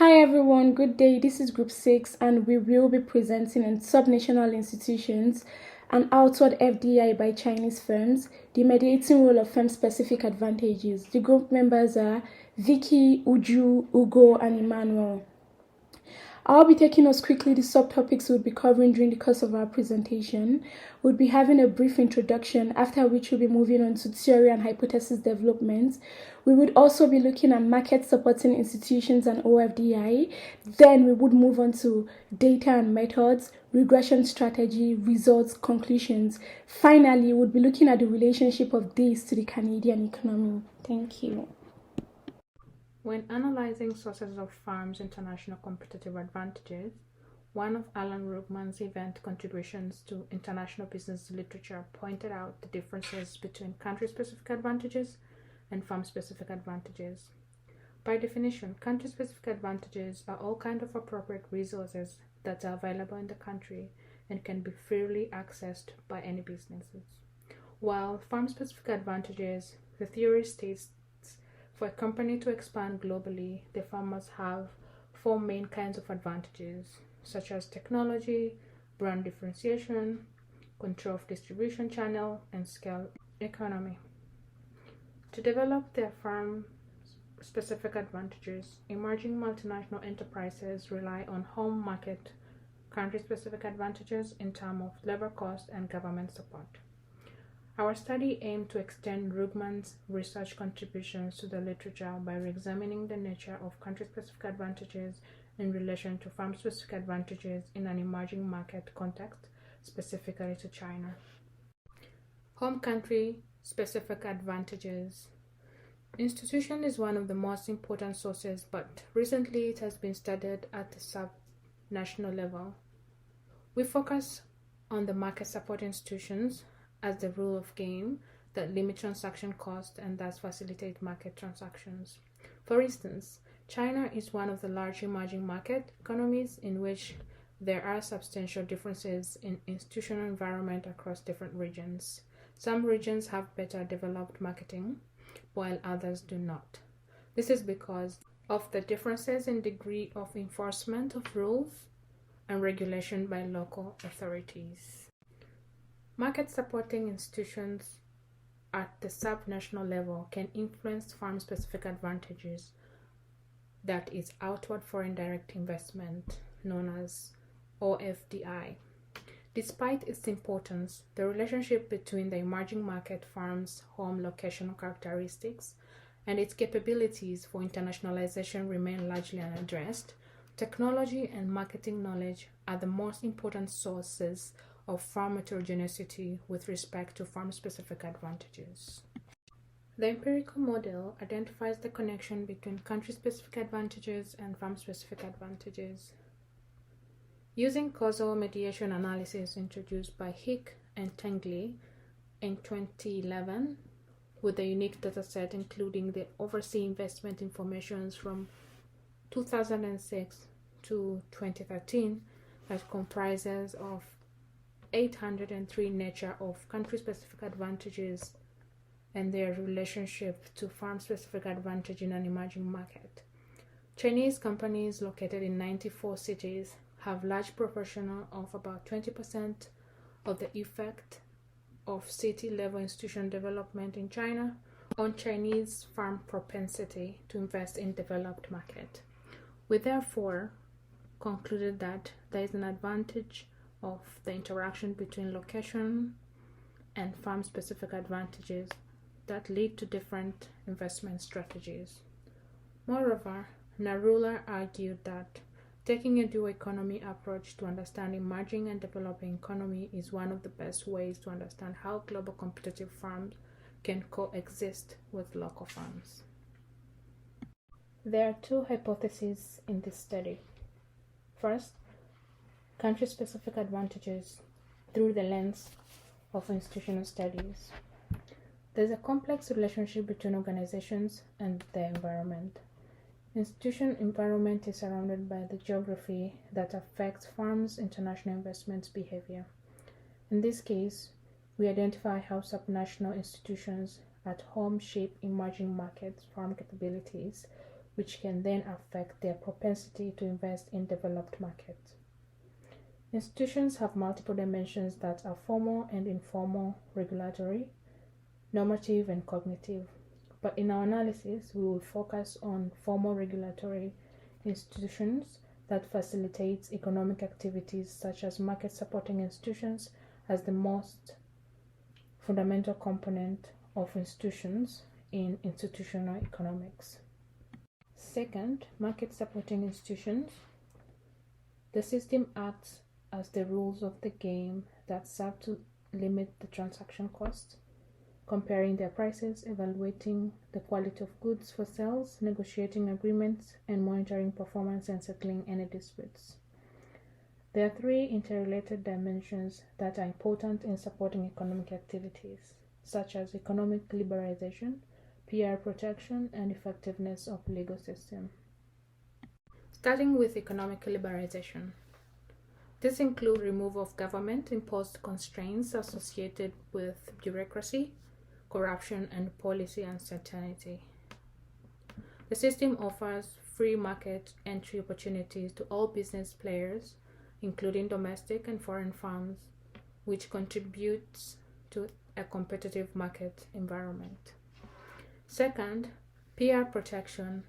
Hi everyone, good day. This is Group 6 and we will be presenting on subnational institutions and outward FDI by Chinese firms, the mediating role of firm-specific advantages. The group members are Vicky, Uju, Ugo, and Emmanuel. I'll be taking us quickly the subtopics we'll be covering during the course of our presentation. We'll be having a brief introduction, after which we'll be moving on to theory and hypothesis development. We would also be looking at market supporting institutions and OFDI. Then we would move on to data and methods, regression strategy, results, conclusions. Finally, we'll be looking at the relationship of this to the Canadian economy. Thank you. When analyzing sources of firms' international competitive advantages, one of Alan Rugman's event contributions to international business literature pointed out the differences between country-specific advantages and firm-specific advantages. By definition, country-specific advantages are all kinds of appropriate resources that are available in the country and can be freely accessed by any businesses. While firm-specific advantages, the theory states, for a company to expand globally, the firm must have four main kinds of advantages, such as technology, brand differentiation, control of distribution channel, and scale economy. To develop their firm-specific advantages, emerging multinational enterprises rely on home market country-specific advantages in terms of labor cost and government support. Our study aimed to extend Rugman's research contributions to the literature by re-examining the nature of country-specific advantages in relation to firm-specific advantages in an emerging market context, specifically to China. Home country-specific advantages. Institution is one of the most important sources, but recently it has been studied at the subnational level. We focus on the market support institutions as the rule of game that limit transaction costs and thus facilitate market transactions. For instance, China is one of the large emerging market economies in which there are substantial differences in institutional environment across different regions. Some regions have better developed marketing, while others do not. This is because of the differences in degree of enforcement of rules and regulation by local authorities. Market supporting institutions at the subnational level can influence firm-specific advantages, that is, outward foreign direct investment, known as OFDI. Despite its importance, the relationship between the emerging market firm's home location characteristics and its capabilities for internationalization remain largely unaddressed. Technology and marketing knowledge are the most important sources of firm heterogeneity with respect to firm-specific advantages. The empirical model identifies the connection between country-specific advantages and firm-specific advantages. Using causal mediation analysis introduced by Hick and Tengley in 2011, with a unique dataset including the overseas investment information from 2006 to 2013 that comprises of 803 nature of country-specific advantages and their relationship to firm-specific advantage in an emerging market. Chinese companies located in 94 cities have large proportion of about 20% of the effect of city-level institution development in China on Chinese firm propensity to invest in developed market. We therefore concluded that there is an advantage of the interaction between location and firm-specific advantages that lead to different investment strategies. Moreover, Narula argued that taking a dual economy approach to understand emerging and developing economy is one of the best ways to understand how global competitive firms can coexist with local firms. There are two hypotheses in this study. First, country-specific advantages through the lens of institutional studies. There's a complex relationship between organizations and their environment. Institution environment is surrounded by the geography that affects firms' international investment behavior. In this case, we identify how subnational institutions at home shape emerging markets firm capabilities which can then affect their propensity to invest in developed markets. Institutions have multiple dimensions that are formal and informal, regulatory, normative, and cognitive. But in our analysis, we will focus on formal regulatory institutions that facilitate economic activities such as market supporting institutions as the most fundamental component of institutions in institutional economics. Second, market supporting institutions. The system acts as the rules of the game that serve to limit the transaction cost, comparing their prices, evaluating the quality of goods for sales, negotiating agreements, and monitoring performance and settling any disputes. There are three interrelated dimensions that are important in supporting economic activities, such as economic liberalization, PR protection, and effectiveness of legal system. Starting with economic liberalization. This includes removal of government-imposed constraints associated with bureaucracy, corruption, and policy uncertainty. The system offers free market entry opportunities to all business players, including domestic and foreign firms, which contributes to a competitive market environment. Second, PR protection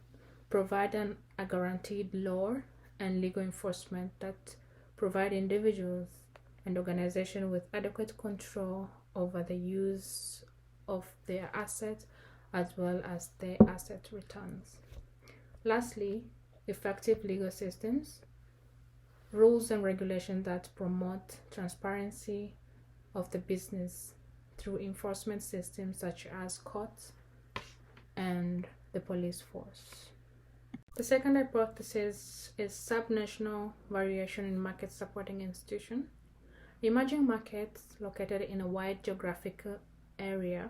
provides a guaranteed law and legal enforcement that provide individuals and organizations with adequate control over the use of their assets as well as their asset returns. Lastly, effective legal systems, rules and regulations that promote transparency of the business through enforcement systems such as courts and the police force. The second hypothesis is subnational variation in market supporting institutions. Emerging markets located in a wide geographical area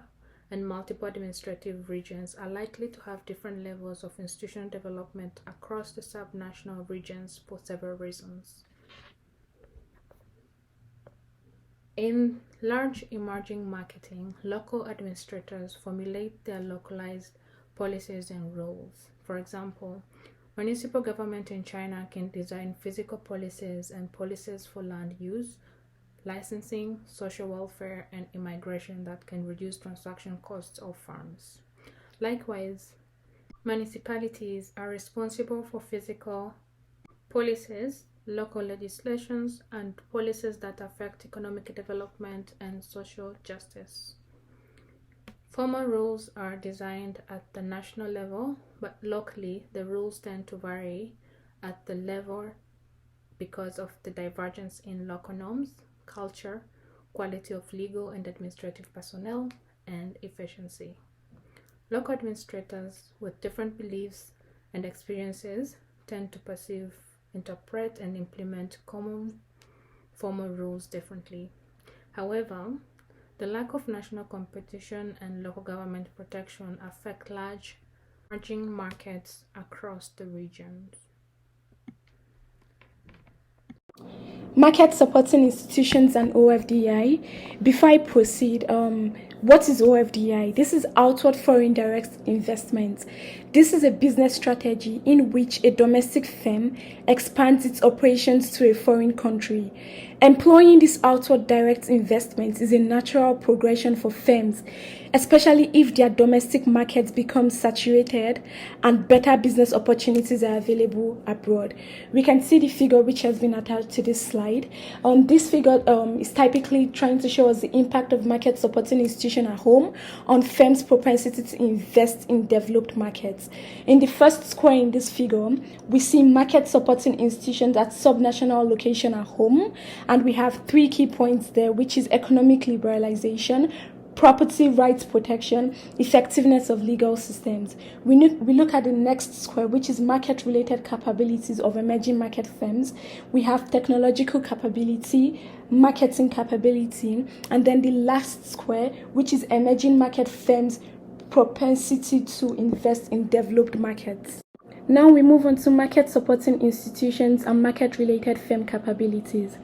and multiple administrative regions are likely to have different levels of institutional development across the subnational regions for several reasons. In large emerging marketing, local administrators formulate their localized policies and rules. For example, municipal government in China can design physical policies and policies for land use, licensing, social welfare, and immigration that can reduce transaction costs of farms. Likewise, municipalities are responsible for physical policies, local legislations, and policies that affect economic development and social justice. Formal rules are designed at the national level, but locally the rules tend to vary at the level because of the divergence in local norms, culture, quality of legal and administrative personnel, and efficiency. Local administrators with different beliefs and experiences tend to perceive, interpret, and implement common formal rules differently. However, the lack of national competition and local government protection affect large emerging markets across the regions. Market supporting institutions and OFDI. Before I proceed, what is OFDI? This is outward foreign direct investment. This is a business strategy in which a domestic firm expands its operations to a foreign country. Employing this outward direct investment is a natural progression for firms, especially if their domestic markets become saturated and better business opportunities are available abroad. We can see the figure which has been attached to this slide. This figure is typically trying to show us the impact of market supporting institution at home on firms' propensity to invest in developed markets. In the first square in this figure, we see market supporting institutions at subnational location at home, and we have three key points there, which is economic liberalization, property rights protection, effectiveness of legal systems. We look at the next square, which is market-related capabilities of emerging market firms. We have technological capability, marketing capability, and then the last square, which is emerging market firms' propensity to invest in developed markets. Now we move on to market supporting institutions and market-related firm capabilities.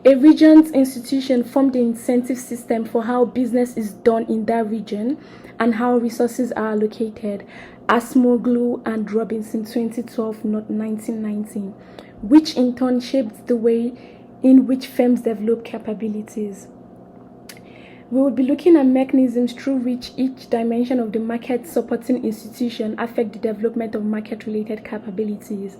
A region's institution forms the incentive system for how business is done in that region and how resources are allocated, Asmoglu and Robinson 2012, not 1990, which in turn shaped the way in which firms develop capabilities. We will be looking at mechanisms through which each dimension of the market supporting institution affect the development of market-related capabilities.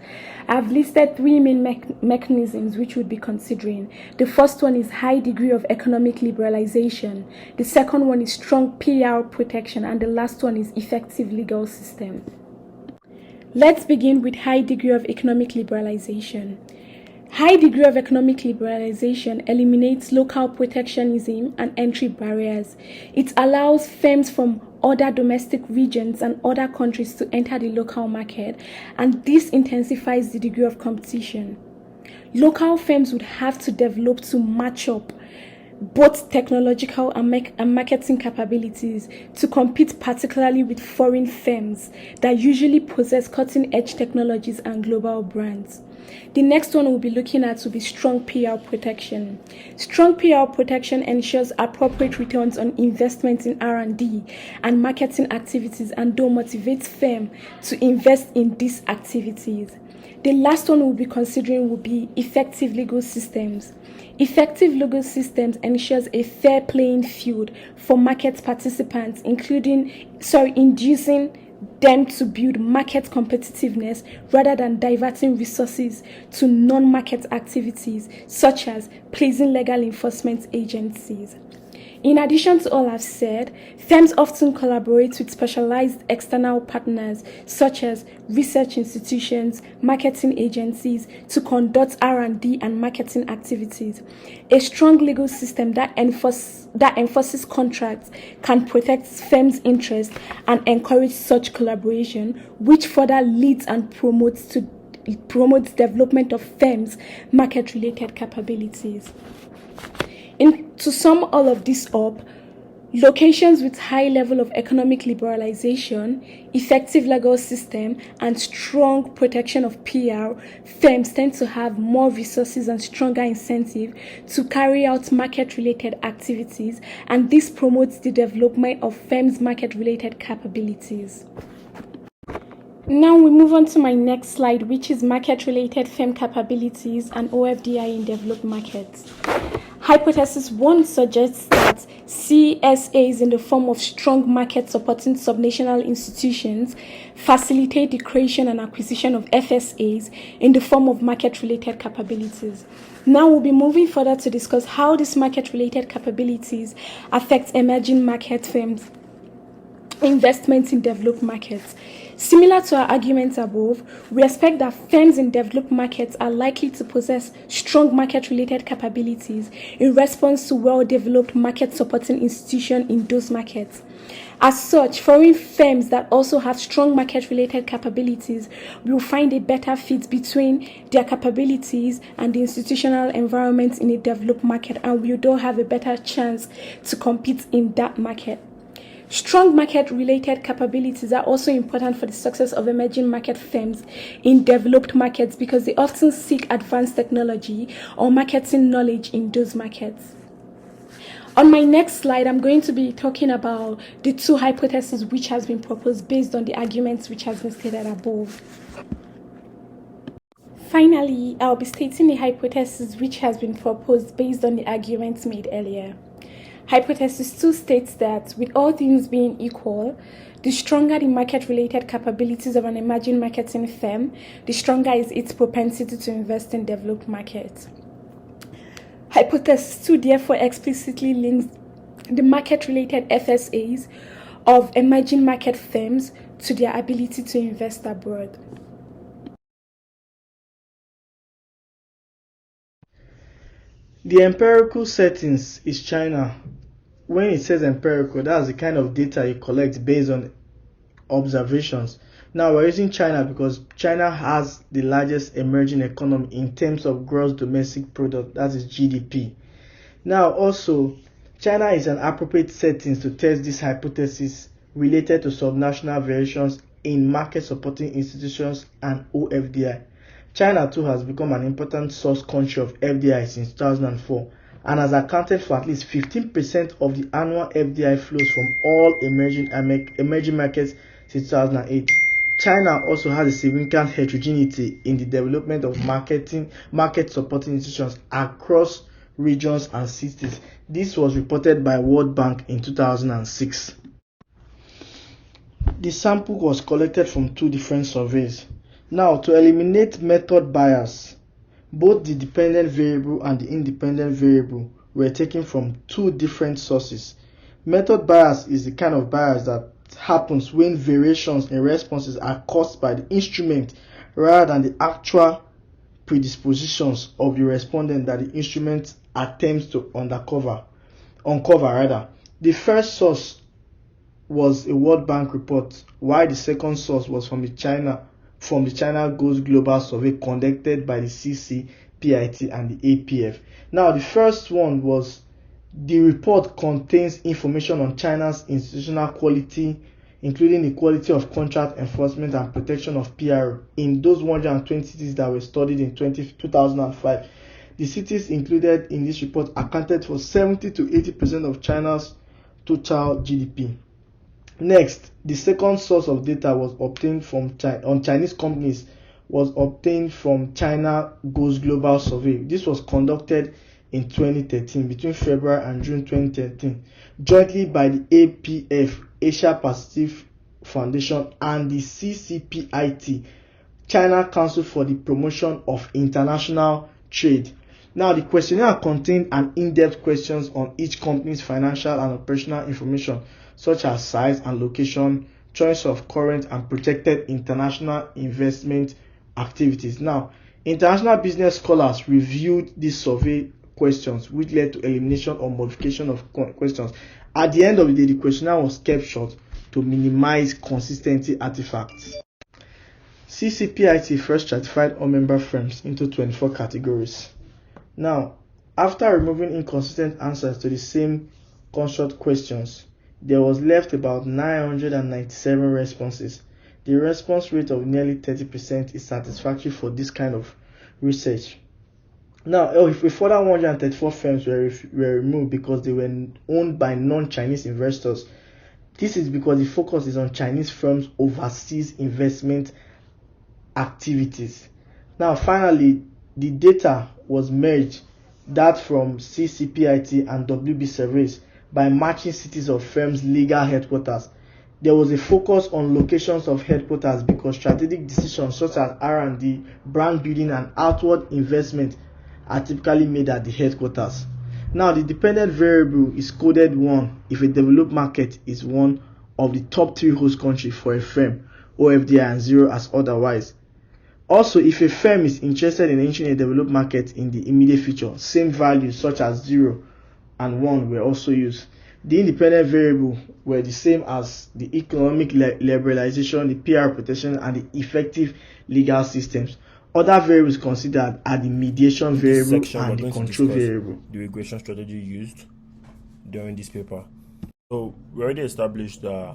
I've listed three main mechanisms which we'll be considering. The first one is high degree of economic liberalization. The second one is strong PR protection. And the last one is effective legal system. Let's begin with high degree of economic liberalization. High degree of economic liberalization eliminates local protectionism and entry barriers. It allows firms from other domestic regions and other countries to enter the local market, and this intensifies the degree of competition. Local firms would have to develop to match up both technological and marketing capabilities to compete particularly with foreign firms that usually possess cutting-edge technologies and global brands. The next one we'll be looking at will be strong PR protection. Strong PR protection ensures appropriate returns on investments in R&D and marketing activities and motivates firms to invest in these activities. The last one we'll be considering will be effective legal systems. Effective legal systems ensures a fair playing field for market participants, inducing them to build market competitiveness rather than diverting resources to non-market activities such as pleasing legal enforcement agencies. In addition to all I've said, firms often collaborate with specialized external partners such as research institutions, marketing agencies to conduct R&D and marketing activities. A strong legal system that enforces contracts can protect firms' interests and encourage such collaboration, which further leads and promotes development of firms' market-related capabilities. To sum all of this up, locations with high level of economic liberalization, effective legal system, and strong protection of PR, firms tend to have more resources and stronger incentive to carry out market-related activities, and this promotes the development of firms' market-related capabilities. Now we move on to my next slide, which is market-related firm capabilities and OFDI in developed markets. Hypothesis 1 suggests that CSAs in the form of strong market supporting subnational institutions facilitate the creation and acquisition of FSAs in the form of market-related capabilities. Now we'll be moving further to discuss how these market-related capabilities affect emerging market firms' investments in developed markets. Similar to our arguments above, we expect that firms in developed markets are likely to possess strong market-related capabilities in response to well-developed market-supporting institutions in those markets. As such, foreign firms that also have strong market-related capabilities will find a better fit between their capabilities and the institutional environment in a developed market, and will thus have a better chance to compete in that market. Strong market-related capabilities are also important for the success of emerging market firms in developed markets because they often seek advanced technology or marketing knowledge in those markets. On my next slide, I'm going to be talking about the two hypotheses which has been proposed based on the arguments which has been stated above. Finally, I'll be stating the hypothesis which has been proposed based on the arguments made earlier. Hypothesis 2 states that, with all things being equal, the stronger the market-related capabilities of an emerging marketing firm, the stronger is its propensity to invest in developed markets. Hypothesis 2 therefore explicitly links the market-related FSAs of emerging market firms to their ability to invest abroad. The empirical settings is China. When it says empirical, that's the kind of data you collect based on observations. Now we're using China because China has the largest emerging economy in terms of gross domestic product, that is GDP. Now also, China is an appropriate setting to test this hypothesis related to subnational variations in market supporting institutions and OFDI. China too has become an important source country of FDI since 2004, and has accounted for at least 15% of the annual FDI flows from all emerging markets since 2008. China also has a significant heterogeneity in the development of market supporting institutions across regions and cities. This was reported by World Bank in 2006. The sample was collected from 2 different surveys. Now, to eliminate method bias, both the dependent variable and the independent variable were taken from 2 different sources. Method bias is the kind of bias that happens when variations in responses are caused by the instrument rather than the actual predispositions of the respondent that the instrument attempts to uncover. The first source was a World Bank report, while the second source was from the China Goes Global survey conducted by the CCPIT and the APF. Now, the first one was the report contains information on China's institutional quality, including the quality of contract enforcement and protection of TRU in those 120 cities that were studied in 2005. The cities included in this report accounted for 70 to 80% of China's total GDP. Next, the second source of data was obtained on Chinese companies was obtained from China Goes Global survey. This was conducted in 2013, between February and June 2013, jointly by the APF, Asia Pacific Foundation, and the CCPIT, China Council for the Promotion of International Trade. Now, the questionnaire contained an in-depth questions on each company's financial and operational information, such as size and location, choice of current and projected international investment activities. Now, international business scholars reviewed these survey questions, which led to elimination or modification of questions. At the end of the day, the questionnaire was kept short to minimize consistency artifacts. CCPIT first stratified all member firms into 24 categories. Now, after removing inconsistent answers to the same construct questions, there was left about 997 responses. The response rate of nearly 30% is satisfactory for this kind of research. Now, if a further 134 firms were removed because they were owned by non-Chinese investors, this is because the focus is on Chinese firms' overseas investment activities. Now, finally, the data was merged, that from CCPIT and WB surveys, by matching cities of firms' legal headquarters. There was a focus on locations of headquarters because strategic decisions such as R&D, brand building, and outward investment are typically made at the headquarters. Now, the dependent variable is coded 1 if a developed market is one of the top 3 host countries for a firm, or FDI, and 0 as otherwise. Also, if a firm is interested in entering a developed market in the immediate future, same values such as 0 and 1 were also used. The independent variable were the same as the economic liberalization, the PR protection, and the effective legal systems. Other variables considered are the mediation variable and the control variable. The regression strategy used during this paper. So we already established that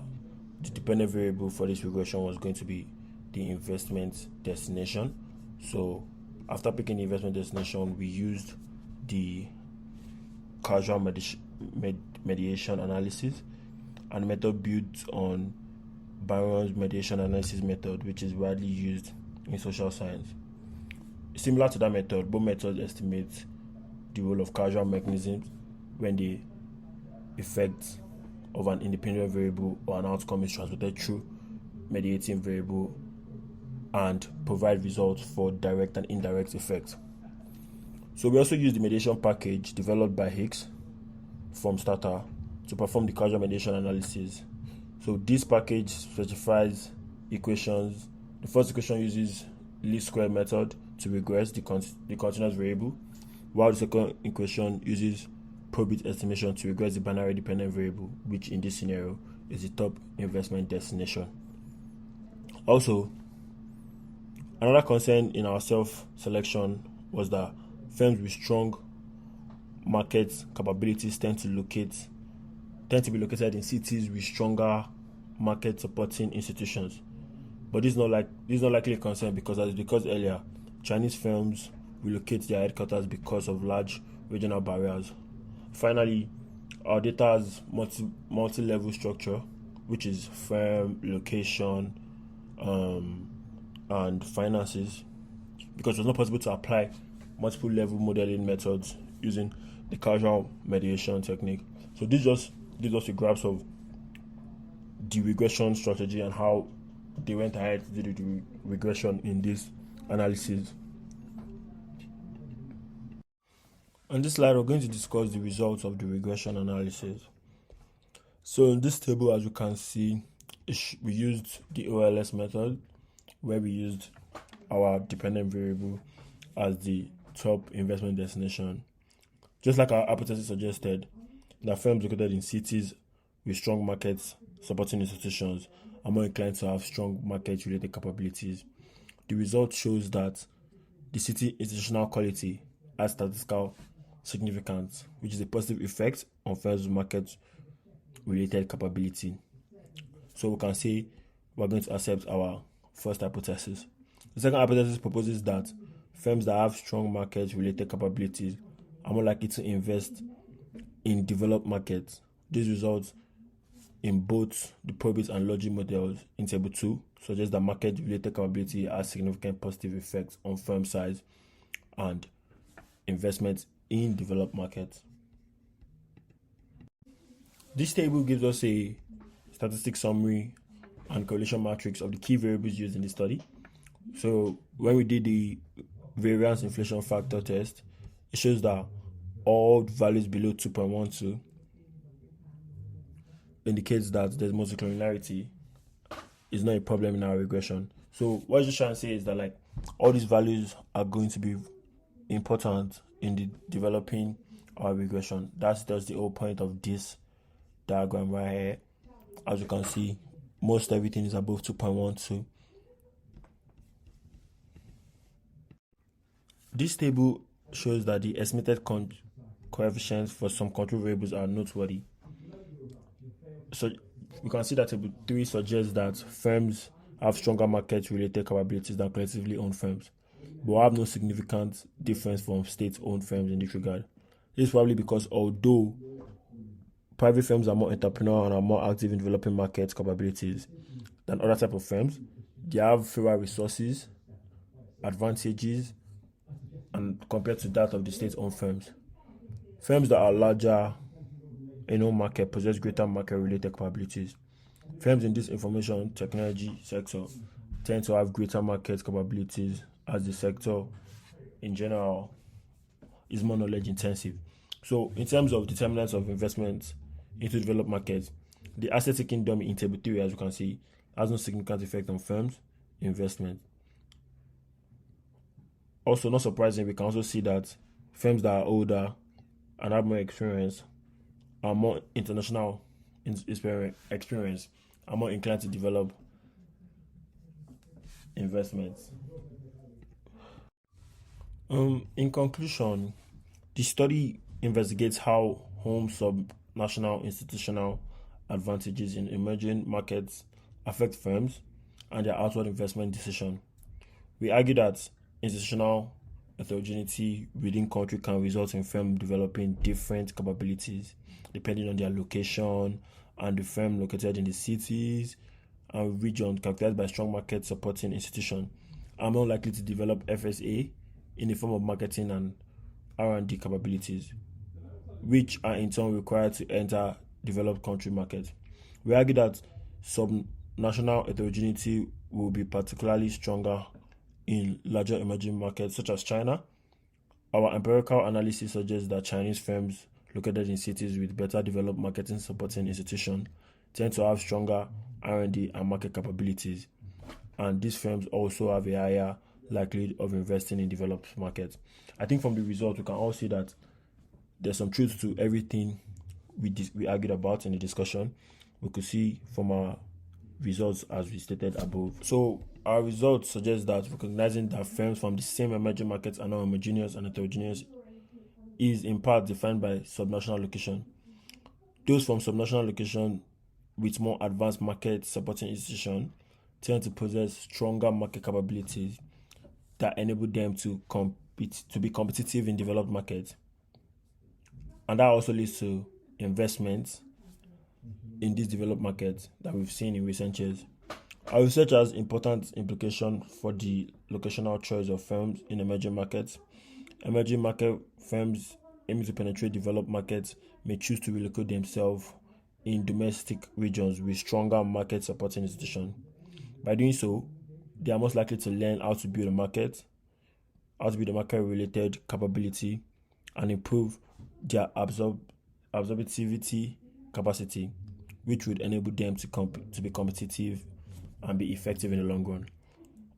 the dependent variable for this regression was going to be the investment destination. So after picking the investment destination, we used the causal mediation analysis, and method built on Byron's mediation analysis method, which is widely used in social science. Similar to that method, both methods estimate the role of causal mechanisms when the effect of an independent variable or an outcome is transmitted through mediating variable and provide results for direct and indirect effects. So we also use the mediation package developed by Hicks from Starter to perform the causal mediation analysis. So this package specifies equations. The first equation uses least square method to regress the continuous variable, while the second equation uses probit estimation to regress the binary dependent variable, which in this scenario is the top investment destination. Also, another concern in our self-selection was that firms with strong market capabilities tend to be located in cities with stronger market supporting institutions. But this is not likely a concern because, as discussed earlier, Chinese firms relocate their headquarters because of large regional barriers. Finally, our data has multi-level structure, which is firm, location, and finances, because it's not possible to apply multiple level modeling methods using the causal mediation technique. So this just gives us a grasp of the regression strategy and how they went ahead to do the regression in this analysis. On this slide, we're going to discuss the results of the regression analysis. So in this table, as you can see, we used the OLS method, where we used our dependent variable as the top investment destination. Just like our hypothesis suggested, that firms located in cities with strong markets supporting institutions are more inclined to have strong market-related capabilities. The result shows that the city institutional quality has statistical significance, which is a positive effect on firms' market-related capability. So we can say we're going to accept our first hypothesis. The second hypothesis proposes that firms that have strong market-related capabilities are more likely to invest in developed markets. This results in both the probit and logic models in Table 2 suggest that market-related capability has significant positive effects on firm size and investment in developed markets. This table gives us a statistic summary and correlation matrix of the key variables used in the study. So when we did the variance inflation factor test, it shows that all values below 2.12 indicates that there's multicollinearity is not a problem in our regression. So what I'm just trying to say is that like all these values are going to be important in the developing our regression. That's just the whole point of this diagram right here. As you can see, most everything is above 2.12. This table shows that the estimated coefficients for some control variables are noteworthy. So we can see that Table 3 suggests that firms have stronger market-related capabilities than collectively owned firms, but have no significant difference from state-owned firms in this regard. This is probably because although private firms are more entrepreneurial and are more active in developing market capabilities than other types of firms, they have fewer resources, advantages, and compared to that of the state-owned firms. Firms that are larger in own market possess greater market-related capabilities. Firms in this information technology sector tend to have greater market capabilities as the sector in general is more knowledge intensive. So in terms of determinants of investment into developed markets, the asset kingdom in Table 3, as you can see, has no significant effect on firms' investment. Also, not surprising, we can also see that firms that are older and have more experience are more international experience, are more inclined to develop investments. In conclusion, the study investigates how home subnational institutional advantages in emerging markets affect firms and their outward investment decision. We argue that institutional heterogeneity within country can result in firms developing different capabilities depending on their location, and the firm located in the cities and regions characterized by strong market supporting institutions are more likely to develop FSA in the form of marketing and R&D capabilities, which are in turn required to enter developed country markets. We argue that subnational heterogeneity will be particularly stronger in larger emerging markets such as China. Our empirical analysis suggests that Chinese firms located in cities with better developed marketing supporting institutions tend to have stronger R&D and market capabilities, and these firms also have a higher likelihood of investing in developed markets. I think from the result, we can all see that there's some truth to everything we argued about in the discussion. We could see from our results as we stated above. So our results suggest that recognizing that firms from the same emerging markets are not homogeneous and heterogeneous is in part defined by subnational location. Those from subnational location with more advanced market supporting institutions tend to possess stronger market capabilities that enable them to be competitive in developed markets. and that also leads to investment in these developed markets that we've seen in recent years. Our research has important implications for the locational choice of firms in emerging markets. Emerging market firms aiming to penetrate developed markets may choose to relocate themselves in domestic regions with stronger market supporting institutions. By doing so, they are most likely to learn how to build a market, how to build a market-related capability, and improve their absorptivity capacity, which would enable them to be competitive and be effective in the long run.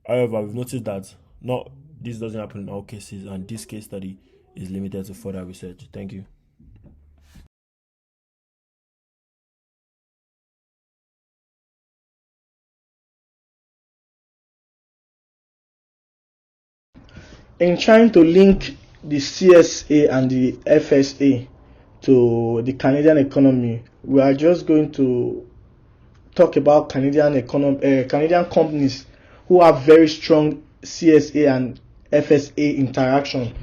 However, we've noticed that this doesn't happen in all cases, and this case study is limited to further research. Thank you. In trying to link the CSA and the FSA to the Canadian economy, we are just going to talk about Canadian companies who have very strong CSA and FSA interaction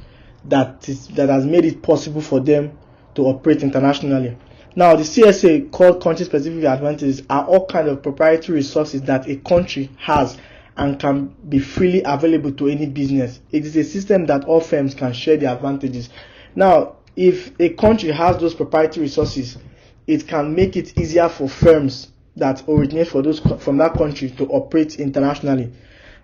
that has made it possible for them to operate internationally. Now, the CSA, called country-specific advantages, are all kinds of proprietary resources that a country has and can be freely available to any business. It is a system that all firms can share the advantages. Now, if a country has those proprietary resources, it can make it easier for firms that originate from that country to operate internationally.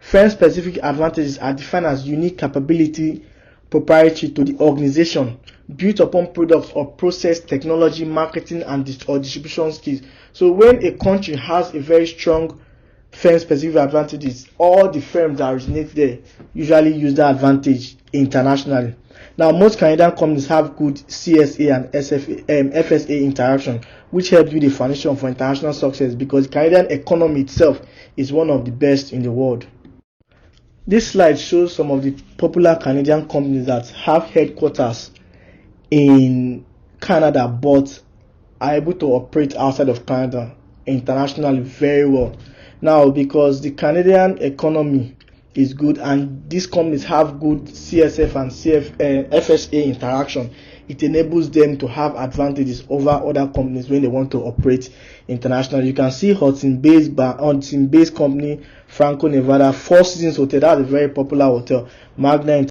Firm-specific advantages are defined as unique capability proprietary to the organization, built upon products or process, technology, marketing, and distribution skills. So when a country has a very strong firm-specific advantages, all the firms that originate there usually use that advantage internationally. Now, most Canadian companies have good CSA and FSA interaction, which helps build the foundation for international success because the Canadian economy itself is one of the best in the world. This slide shows some of the popular Canadian companies that have headquarters in Canada but are able to operate outside of Canada internationally very well. Now, because the Canadian economy is good and these companies have good CSF and FSA interaction, it enables them to have advantages over other companies when they want to operate internationally. You can see Hudson-based company Franco Nevada, Four Seasons Hotel, that's a very popular hotel, Magna